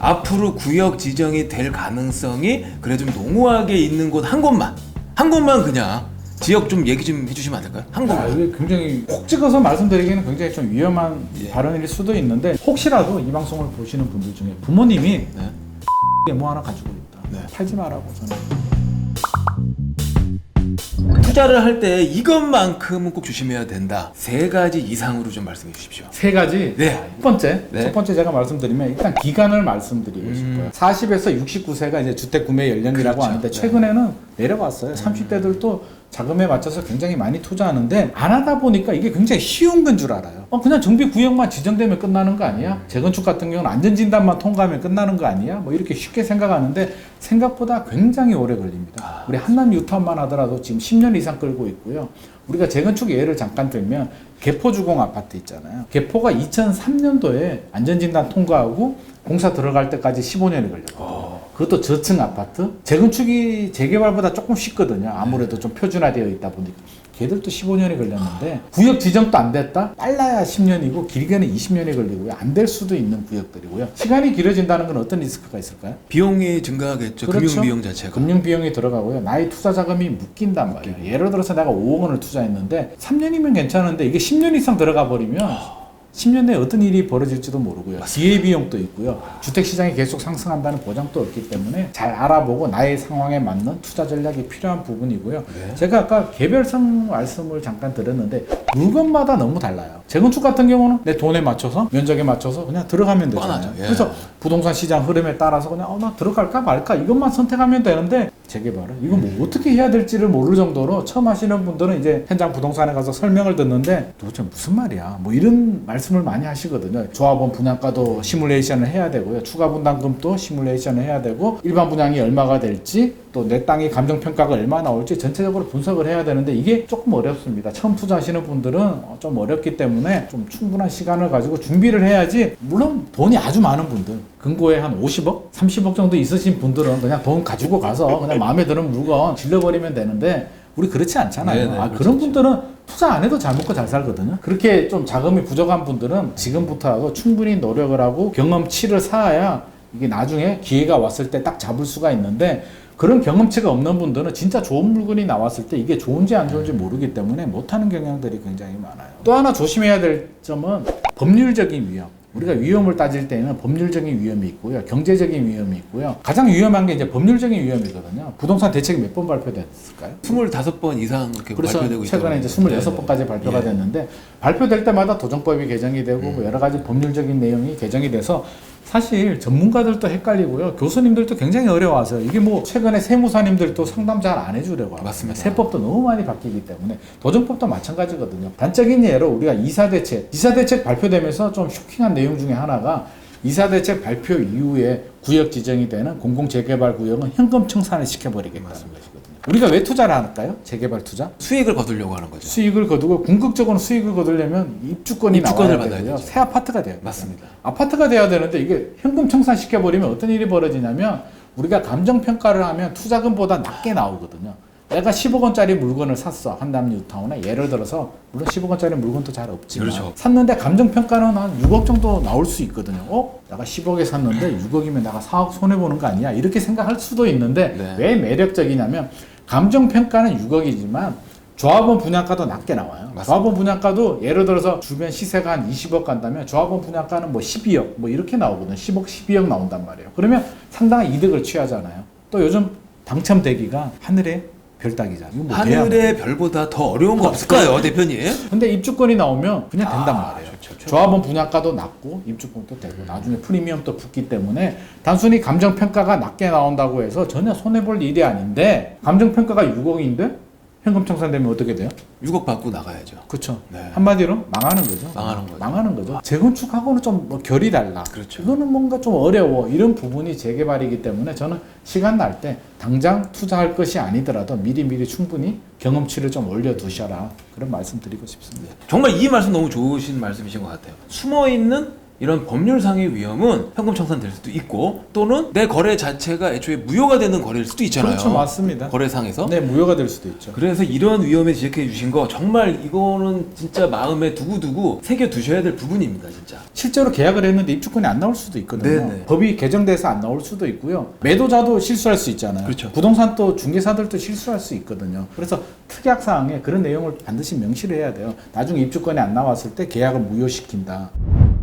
앞으로 구역 지정이 될 가능성이 그래 좀 농후하게 있는 곳 한 곳만 그냥 지역 좀 얘기 좀 해주시면 안 될까요? 한 곳만. 이게 굉장히 콕 찍어서 말씀드리기는 굉장히 좀 위험한 발언일 수도 있는데, 혹시라도 이 방송을 보시는 분들 중에 부모님이 뭐 하나 가지고 있다, 팔지 말라고 저는. 투자를 할 때 이것만큼은 꼭 조심해야 된다. 3가지 이상으로 좀 말씀해 주십시오. 3가지. 네. 첫 번째 제가 말씀드리면 일단 기간을 말씀드리고 싶어요. 40에서 69세가 이제 주택 구매 연령이라고 그렇죠. 하는데 최근에는 내려왔어요. 30대들도 자금에 맞춰서 굉장히 많이 투자하는데, 안 하다 보니까 이게 굉장히 쉬운 건 줄 알아요. 그냥 정비 구역만 지정되면 끝나는 거 아니야? 재건축 같은 경우는 안전진단만 통과하면 끝나는 거 아니야? 뭐 이렇게 쉽게 생각하는데 생각보다 굉장히 오래 걸립니다. 우리 한남 뉴타운만 하더라도 지금 10년 이상 끌고 있고요. 우리가 재건축 예를 잠깐 들면 개포주공 아파트 있잖아요. 개포가 2003년도에 안전진단 통과하고 공사 들어갈 때까지 15년이 걸렸거든요. 그것도 저층 아파트. 재건축이 재개발보다 조금 쉽거든요. 아무래도 좀 표준화되어 있다 보니까. 걔들도 15년이 걸렸는데 구역 지정도 안 됐다? 빨라야 10년이고 길게는 20년이 걸리고요. 안 될 수도 있는 구역들이고요. 시간이 길어진다는 건 어떤 리스크가 있을까요? 비용이 증가하겠죠. 그렇죠. 금융 비용 자체가. 금융 비용이 들어가고요. 나의 투자 자금이 묶인단 말이에요. 예를 들어서 내가 5억 원을 투자했는데 3년이면 괜찮은데 이게 10년 이상 들어가 버리면 10년 내에 어떤 일이 벌어질지도 모르고요. 기회 비용도 있고요. 주택시장이 계속 상승한다는 보장도 없기 때문에 잘 알아보고 나의 상황에 맞는 투자 전략이 필요한 부분이고요. 제가 아까 개별성 말씀을 잠깐 드렸는데 물건마다 너무 달라요. 재건축 같은 경우는 내 돈에 맞춰서, 면적에 맞춰서 그냥 들어가면 되잖아요. 그래서 부동산 시장 흐름에 따라서 그냥 나 들어갈까 말까 이것만 선택하면 되는데, 재개발은 이거 뭐 어떻게 해야 될지를 모를 정도로 처음 하시는 분들은 이제 현장 부동산에 가서 설명을 듣는데 도대체 무슨 말이야 뭐 이런 말씀을 많이 하시거든요. 조합원 분양가도 시뮬레이션을 해야 되고요. 추가 분담금도 시뮬레이션을 해야 되고, 일반 분양이 얼마가 될지, 또 내 땅이 감정평가가 얼마 나올지 전체적으로 분석을 해야 되는데 이게 조금 어렵습니다. 처음 투자하시는 분들은 좀 어렵기 때문에 좀 충분한 시간을 가지고 준비를 해야지. 물론 돈이 아주 많은 분들, 금고에 한 50억, 30억 정도 있으신 분들은 그냥 돈 가지고 가서 그냥 마음에 드는 물건 질러버리면 되는데, 우리 그렇지 않잖아요. 네네, 그런 분들은 투자 안 해도 잘 먹고 잘 살거든요. 그렇게 좀 자금이 부족한 분들은 지금부터라도 충분히 노력을 하고 경험치를 쌓아야 이게 나중에 기회가 왔을 때 딱 잡을 수가 있는데, 그런 경험치가 없는 분들은 진짜 좋은 물건이 나왔을 때 이게 좋은지 안 좋은지 모르기 때문에 못하는 경향들이 굉장히 많아요. 또 하나 조심해야 될 점은 법률적인 위험. 우리가 위험을 따질 때는 법률적인 위험이 있고요, 경제적인 위험이 있고요. 가장 위험한 게 이제 법률적인 위험이거든요. 부동산 대책이 몇 번 발표됐을까요? 25번 이상 이렇게 그래서 발표되고 있다고. 최근에 이제 26번까지 발표가 됐는데, 발표될 때마다 도정법이 개정이 되고 뭐 여러 가지 법률적인 내용이 개정이 돼서 사실 전문가들도 헷갈리고요, 교수님들도 굉장히 어려워하세요. 이게 뭐 최근에 세무사님들도 상담 잘 안 해주려고 합니다. 맞습니다. 세법도 너무 많이 바뀌기 때문에 도정법도 마찬가지거든요. 단적인 예로 우리가 이사대책 발표되면서 좀 쇼킹한 내용 중에 하나가, 이사대책 발표 이후에 구역 지정이 되는 공공재개발 구역은 현금 청산을 시켜버리겠다는 것이거든요. 우리가 왜 투자를 할까요? 재개발 투자? 수익을 거두려고 하는 거죠. 수익을 거두고, 궁극적으로 수익을 거두려면 입주권이 입주권을 나와야 받아야 되고요. 되죠. 새 아파트가 돼요. 맞습니다. 아파트가 돼야 되는데 이게 현금 청산시켜버리면 어떤 일이 벌어지냐면, 우리가 감정평가를 하면 투자금보다 낮게 나오거든요. 내가 10억 원짜리 물건을 샀어, 한남 뉴타운에. 예를 들어서, 물론 10억 원짜리 물건도 잘 없지만 그렇죠. 샀는데 감정평가는 한 6억 정도 나올 수 있거든요. 내가 10억에 샀는데 6억이면 내가 4억 손해보는 거 아니야? 이렇게 생각할 수도 있는데 왜 매력적이냐면, 감정평가는 6억이지만 조합원 분양가도 낮게 나와요. 맞습니다. 조합원 분양가도 예를 들어서 주변 시세가 한 20억 간다면 조합원 분양가는 뭐 12억 뭐 이렇게 나오거든요. 10억, 12억 나온단 말이에요. 그러면 상당한 이득을 취하잖아요. 또 요즘 당첨되기가 하늘의 별 따기잖아요. 이거 뭐 하늘의 별보다 더 어려운 거 없을까요, 대표님? 근데 입주권이 나오면 그냥 된단 말이에요. 좋죠. 조합원 분양가도 낮고 입주권도 되고 나중에 프리미엄도 붙기 때문에 단순히 감정평가가 낮게 나온다고 해서 전혀 손해볼 일이 아닌데, 감정평가가 6억인데 현금 청산되면 어떻게 돼요? 6억 받고 나가야죠. 그렇죠. 네. 한마디로 망하는 거죠. 망하는 거죠. 재건축하고는 좀 뭐 결이 달라. 그렇죠. 이거는 뭔가 좀 어려워. 이런 부분이 재개발이기 때문에 저는 시간 날 때 당장 투자할 것이 아니더라도 미리미리 충분히 경험치를 좀 올려두셔라. 그런 말씀 드리고 싶습니다. 정말 이 말씀 너무 좋으신 말씀이신 것 같아요. 숨어있는 이런 법률상의 위험은 현금 청산될 수도 있고 또는 내 거래 자체가 애초에 무효가 되는 거래일 수도 있잖아요. 그렇죠, 맞습니다. 거래상에서. 네, 무효가 될 수도 있죠. 그래서 이런 위험에 지적해 주신 거 정말 이거는 진짜 마음에 두고두고 새겨 두셔야 될 부분입니다, 진짜. 실제로 계약을 했는데 입주권이 안 나올 수도 있거든요. 네네. 법이 개정돼서 안 나올 수도 있고요. 매도자도 실수할 수 있잖아요. 그렇죠. 부동산 또 중개사들도 실수할 수 있거든요. 그래서 특약 사항에 그런 내용을 반드시 명시를 해야 돼요. 나중에 입주권이 안 나왔을 때 계약을 무효시킨다.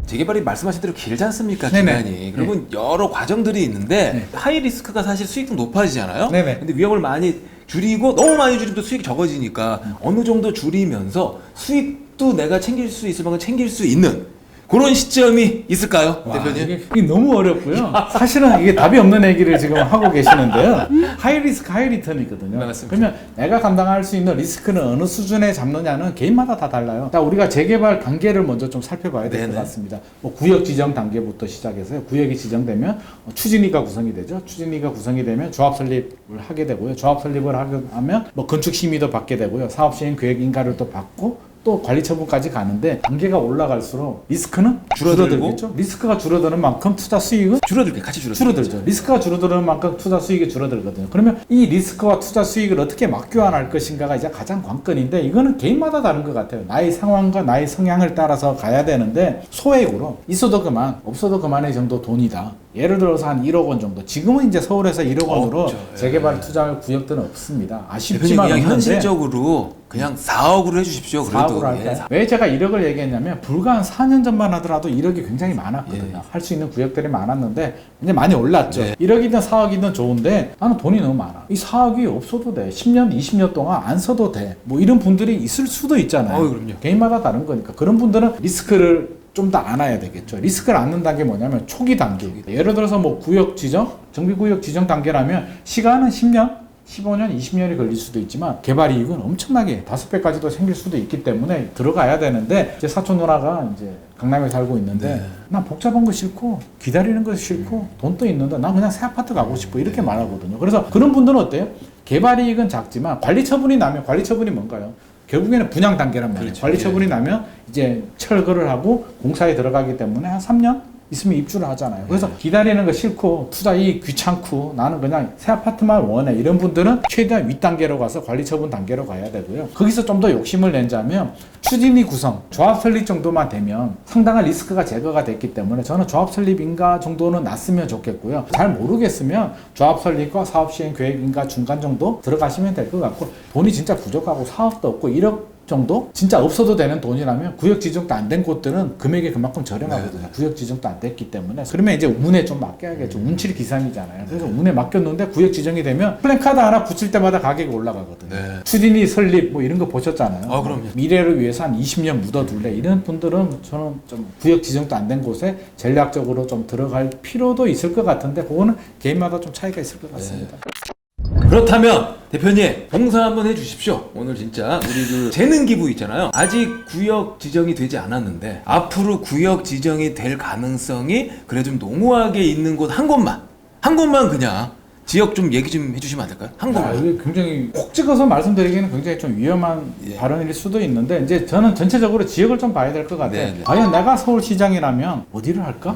재개발이 말씀하신 대로 길지 않습니까? 네네. 기간이. 그러면 여러 과정들이 있는데 네. 하이 리스크가 사실 수익도 높아지잖아요. 네네. 근데 위험을 많이 줄이고 너무 많이 줄이면 또 수익이 적어지니까 어느 정도 줄이면서 수익도 내가 챙길 수 있을 만큼 챙길 수 있는 그런 시점이 있을까요, 와, 대표님? 이게 너무 어렵고요. 사실은 이게 답이 없는 얘기를 지금 하고 계시는데요. 하이 리스크, 하이 리턴이거든요. 네, 맞습니다. 그러면 내가 감당할 수 있는 리스크는 어느 수준에 잡느냐는 개인마다 다 달라요. 일단 우리가 재개발 단계를 먼저 좀 살펴봐야 될 것 네네. 같습니다. 뭐 구역 지정 단계부터 시작해서요. 구역이 지정되면 추진위가 구성이 되죠. 추진위가 구성이 되면 조합 설립을 하게 되고요. 조합 설립을 하면 뭐 건축 심의도 받게 되고요. 사업 시행 계획 인가를 또 받고 또 관리 처분까지 가는데 단계가 올라갈수록 리스크는 줄어들고? 줄어들겠죠. 리스크가 줄어드는 만큼 투자 수익은 줄어들게 같이 줄어들죠. 리스크가 줄어드는 만큼 투자 수익이 줄어들거든요. 그러면 이 리스크와 투자 수익을 어떻게 맞교환할 것인가가 이제 가장 관건인데 이거는 개인마다 다른 것 같아요. 나의 상황과 나의 성향을 따라서 가야 되는데 소액으로 있어도 그만 없어도 그만의 정도 돈이다. 예를 들어서 한 1억 원 정도. 지금은 이제 서울에서 1억 원으로 없죠. 재개발 투자할 구역들은 없습니다. 대표님 아쉽지만 그냥 없는데 현실적으로 그냥 4억으로 해주십시오. 그래도 4억으로 할까요? 왜 제가 1억을 얘기했냐면 불과 한 4년 전만 하더라도 1억이 굉장히 많았거든요. 할 수 있는 구역들이 많았는데 이제 많이 올랐죠. 네. 1억이든 4억이든 좋은데 나는 돈이 너무 많아. 이 4억이 없어도 돼. 10년, 20년 동안 안 써도 돼. 뭐 이런 분들이 있을 수도 있잖아요. 그럼요. 개인마다 다른 거니까. 그런 분들은 리스크를 좀 더 안아야 되겠죠. 리스크를 안는다는 게 뭐냐면 초기 단계. 예를 들어서 뭐 구역 지정, 정비구역 지정 단계라면 시간은 10년, 15년, 20년이 걸릴 수도 있지만 개발 이익은 엄청나게 5배까지도 생길 수도 있기 때문에 들어가야 되는데 제 사촌 누나가 이제 강남에 살고 있는데 네. 난 복잡한 거 싫고 기다리는 거 싫고 돈도 있는데 난 그냥 새 아파트 가고 싶어 이렇게 말하거든요. 그래서 그런 분들은 어때요? 개발 이익은 작지만 관리 처분이 나면 관리 처분이 뭔가요? 결국에는 분양 단계란 말이에요. 그렇죠. 관리 처분이 나면 이제 철거를 하고 공사에 들어가기 때문에 한 3년 있으면 입주를 하잖아요. 그래서 기다리는 거 싫고 투자 이익 귀찮고 나는 그냥 새 아파트만 원해 이런 분들은 최대한 윗단계로 가서 관리 처분 단계로 가야 되고요. 거기서 좀 더 욕심을 내자면 추진위 구성, 조합 설립 정도만 되면 상당한 리스크가 제거가 됐기 때문에 저는 조합 설립 인가 정도는 났으면 좋겠고요. 잘 모르겠으면 조합 설립과 사업 시행 계획 인가 중간 정도 들어가시면 될 것 같고 돈이 진짜 부족하고 사업도 없고 1억 정도? 진짜 없어도 되는 돈이라면 구역 지정도 안 된 곳들은 금액이 그만큼 저렴하거든요. 구역 지정도 안 됐기 때문에. 그러면 이제 운에 좀 맡겨야겠죠. 운칠 기상이잖아요. 그래서 운에 맡겼는데 구역 지정이 되면 플랜카드 하나 붙일 때마다 가격이 올라가거든요. 네. 추진위 설립 뭐 이런 거 보셨잖아요. 그럼요. 미래를 위해서 한 20년 묻어둘래. 이런 분들은 저는 좀 구역 지정도 안 된 곳에 전략적으로 좀 들어갈 필요도 있을 것 같은데 그거는 개인마다 좀 차이가 있을 것 같습니다. 그렇다면 대표님 봉사 한번 해주십시오. 오늘 진짜 우리 그 재능 기부 있잖아요. 아직 구역 지정이 되지 않았는데 앞으로 구역 지정이 될 가능성이 그래 좀 농후하게 있는 곳 한 곳만 그냥 지역 좀 얘기 좀 해주시면 안 될까요? 한 곳만. 이게 굉장히 콕 찍어서 말씀드리기는 굉장히 좀 위험한 발언일 수도 있는데 이제 저는 전체적으로 지역을 좀 봐야 될 것 같아요. 네. 과연 내가 서울시장이라면 어디를 할까?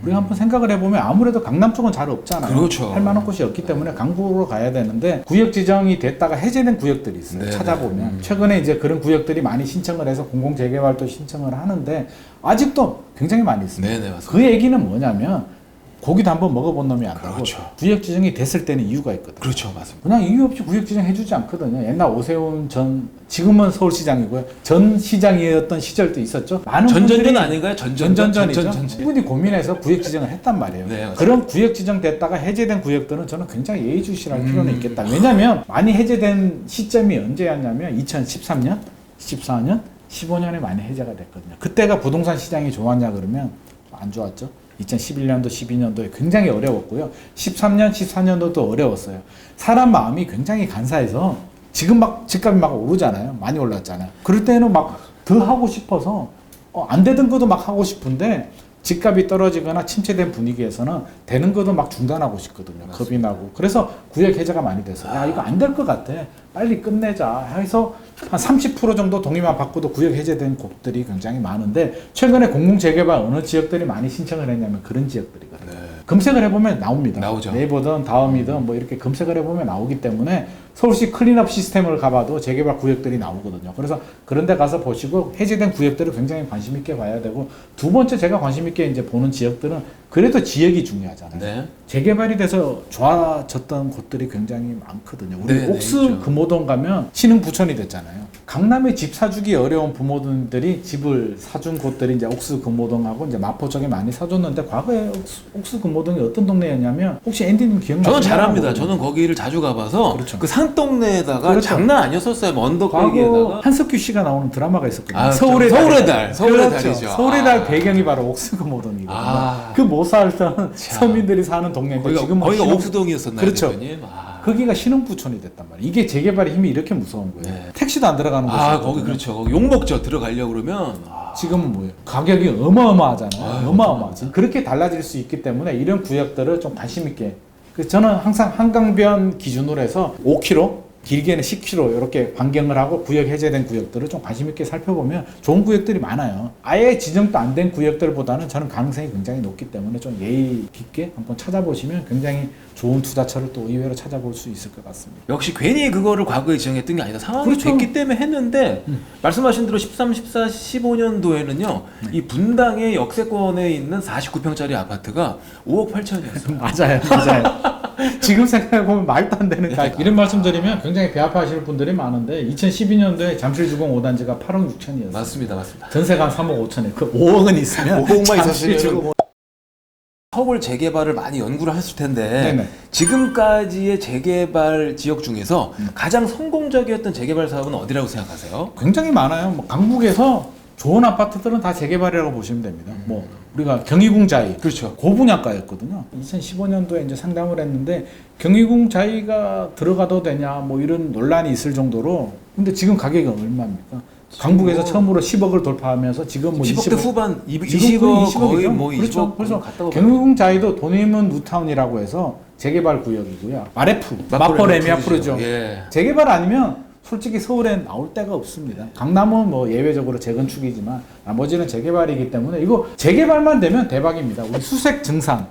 우리가 한번 생각을 해보면 아무래도 강남 쪽은 잘 없잖아요. 그렇죠. 할 만한 곳이 없기 때문에 강북으로 가야 되는데 구역 지정이 됐다가 해제된 구역들이 있어요. 네, 찾아보면 최근에 이제 그런 구역들이 많이 신청을 해서 공공재개발도 신청을 하는데 아직도 굉장히 많이 있습니다. 네네 맞습니다. 그 얘기는 뭐냐면 고기도 한번 먹어본 놈이 안다고. 그렇죠. 구역 지정이 됐을 때는 이유가 있거든요. 그렇죠 맞습니다. 그냥 이유 없이 구역 지정 해주지 않거든요. 옛날 오세훈 전 지금은 서울시장이고요. 전 시장이었던 시절도 있었죠. 많은 전전전 분들이 아닌가요? 전전전이죠. 충분히 고민해서 구역 지정을 했단 말이에요. 네, 맞습니다. 그런 구역 지정 됐다가 해제된 구역들은 저는 굉장히 예의주시할 필요는 있겠다. 왜냐하면 많이 해제된 시점이 언제였냐면 2013년, 14년, 15년에 많이 해제가 됐거든요. 그때가 부동산 시장이 좋았냐 그러면 안 좋았죠. 2011년도, 12년도에 굉장히 어려웠고요. 13년, 14년도도 어려웠어요. 사람 마음이 굉장히 간사해서 지금 막 집값이 막 오르잖아요. 많이 올랐잖아요. 그럴 때는 막 더 하고 싶어서 안 되던 것도 막 하고 싶은데 집값이 떨어지거나 침체된 분위기에서는 되는 것도 막 중단하고 싶거든요. 겁이 나고. 그래서 구역 해제가 많이 됐어요. 야, 이거 안 될 것 같아. 빨리 끝내자 해서 한 30% 정도 동의만 받고도 구역 해제된 곳들이 굉장히 많은데, 최근에 공공재개발 어느 지역들이 많이 신청을 했냐면 그런 지역들이거든요. 검색을 해보면 나옵니다. 나오죠. 네이버든 다음이든 뭐 이렇게 검색을 해보면 나오기 때문에 서울시 클린업 시스템을 가봐도 재개발 구역들이 나오거든요. 그래서 그런 데 가서 보시고 해제된 구역들을 굉장히 관심 있게 봐야 되고, 두 번째 제가 관심 있게 이제 보는 지역들은 그래도 지역이 중요하잖아요. 네. 재개발이 돼서 좋아졌던 곳들이 굉장히 많거든요. 우리 네, 옥수 네, 있죠. 금호동 가면 신흥 부촌이 됐잖아요. 강남에 집 사주기 어려운 부모들이 집을 사준 곳들이 이제 옥수 금호동하고 이제 마포 쪽에 많이 사줬는데, 과거에 옥수 금호동이 어떤 동네였냐면, 혹시 앤디님 기억나시나요? 저는 잘 압니다. 저는 거기를 자주 가봐서 그렇죠. 그 산동네에다가 그렇죠. 장난 아니었었어요. 뭐 과거 언덕배기에다가. 한석규 씨가 나오는 드라마가 있었거든요. 아, 서울의 서울의 달. 달. 서울의 그렇죠. 달이죠. 서울의 달 아. 배경이 바로 옥수금호동이거든요. 아. 그 못 살던 참. 서민들이 사는 동네인데 지금 거기가 옥수동이었었나요, 그렇죠. 대표님? 아. 거기가 신흥부촌이 됐단 말이에요. 이게 재개발의 힘이 이렇게 무서운 거예요. 네. 택시도 안 들어가는 곳이 아, 거기 그렇죠. 거기 욕먹죠. 들어가려고 그러면. 아. 지금은 뭐예요? 가격이 어마어마하잖아요. 아유, 어마어마하죠. 그렇게 달라질 수 있기 때문에 이런 구역들을 좀 관심 있게. 그래서 저는 항상 한강변 기준으로 해서 5km, 길게는 10km 이렇게 반경을 하고 구역 해제된 구역들을 좀 관심 있게 살펴보면 좋은 구역들이 많아요. 아예 지정도 안 된 구역들보다는 저는 가능성이 굉장히 높기 때문에 좀 예의 깊게 한번 찾아보시면 굉장히 좋은 투자처를 또 의외로 찾아볼 수 있을 것 같습니다. 역시 괜히 그거를 과거에 지정했던 게 아니다. 상황이 그렇죠. 됐기 때문에 했는데 말씀하신 대로 13, 14, 15년도에는요. 이 분당의 역세권에 있는 49평짜리 아파트가 5억 8천이었어요. 맞아요, 맞아요. 지금 생각해보면 말도 안 되는 가격. 이런 말씀 드리면 굉장히 배 아파하시는 분들이 많은데, 2012년도에 잠실주공 5단지가 8억 6천이었어요. 맞습니다. 맞습니다. 전세가 한 3억 5천에 그 5억은 있으면 5억만 잠실주공 서울 재개발을 많이 연구를 했을 텐데 네네. 지금까지의 재개발 지역 중에서 가장 성공적이었던 재개발 사업은 어디라고 생각하세요? 굉장히 많아요. 뭐 강북에서 좋은 아파트들은 다 재개발이라고 보시면 됩니다. 뭐 우리가 경희궁자이 그렇죠. 고분양가였거든요. 2015년도에 이제 상담을 했는데 경희궁자이가 들어가도 되냐 뭐 이런 논란이 있을 정도로. 근데 지금 가격이 얼마입니까? 강북에서 처음으로 10억을 돌파하면서 지금 뭐 10억대 20억 후반, 지금 20억 거의 이죠. 뭐 그렇죠. 20억 그래서 갔다고 경희궁자이도 돈이면 뉴타운이라고 해서 재개발 구역이고요. 마레프, 마포 레미아프르죠. 예. 재개발 아니면 솔직히 서울엔 나올 데가 없습니다. 강남은 뭐 예외적으로 재건축이지만 나머지는 재개발이기 때문에 이거 재개발만 되면 대박입니다. 우리 수색 증산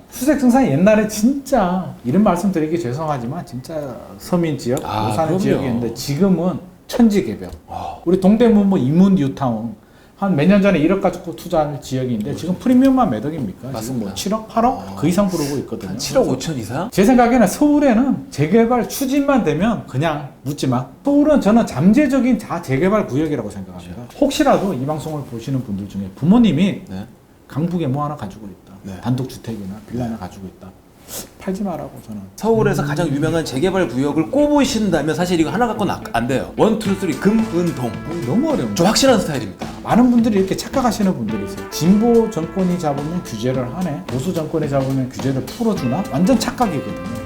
옛날에 진짜 이런 말씀 드리기 죄송하지만 진짜 서민 지역, 아, 사는 그럼요. 지역이었는데 지금은 천지개벽. 아. 우리 동대문 뭐 이문 뉴타운 한 몇 년 전에 1억 가지고 투자한 지역인데 지금 프리미엄만 몇 억입니까? 지금 뭐 맞습니다. 7억, 8억 그 이상 부르고 있거든요. 한 7억 5천 이상? 제 생각에는 서울에는 재개발 추진만 되면 그냥 묻지 마. 서울은 저는 잠재적인 재개발 구역이라고 생각합니다. 혹시라도 이 방송을 보시는 분들 중에 부모님이 네. 강북에 뭐 하나 가지고 있다. 네. 단독주택이나 빌라 하나 가지고 있다. 팔지 마라고 저는. 서울에서 가장 유명한 재개발 구역을 꼽으신다면 사실 이거 하나 갖고는 안 돼요. 1, 2, 3 금은동. 너무 어려운 좀 확실한 스타일입니다. 많은 분들이 이렇게 착각하시는 분들이 있어요. 진보 정권이 잡으면 규제를 하네, 보수 정권이 잡으면 규제를 풀어주나? 완전 착각이거든요.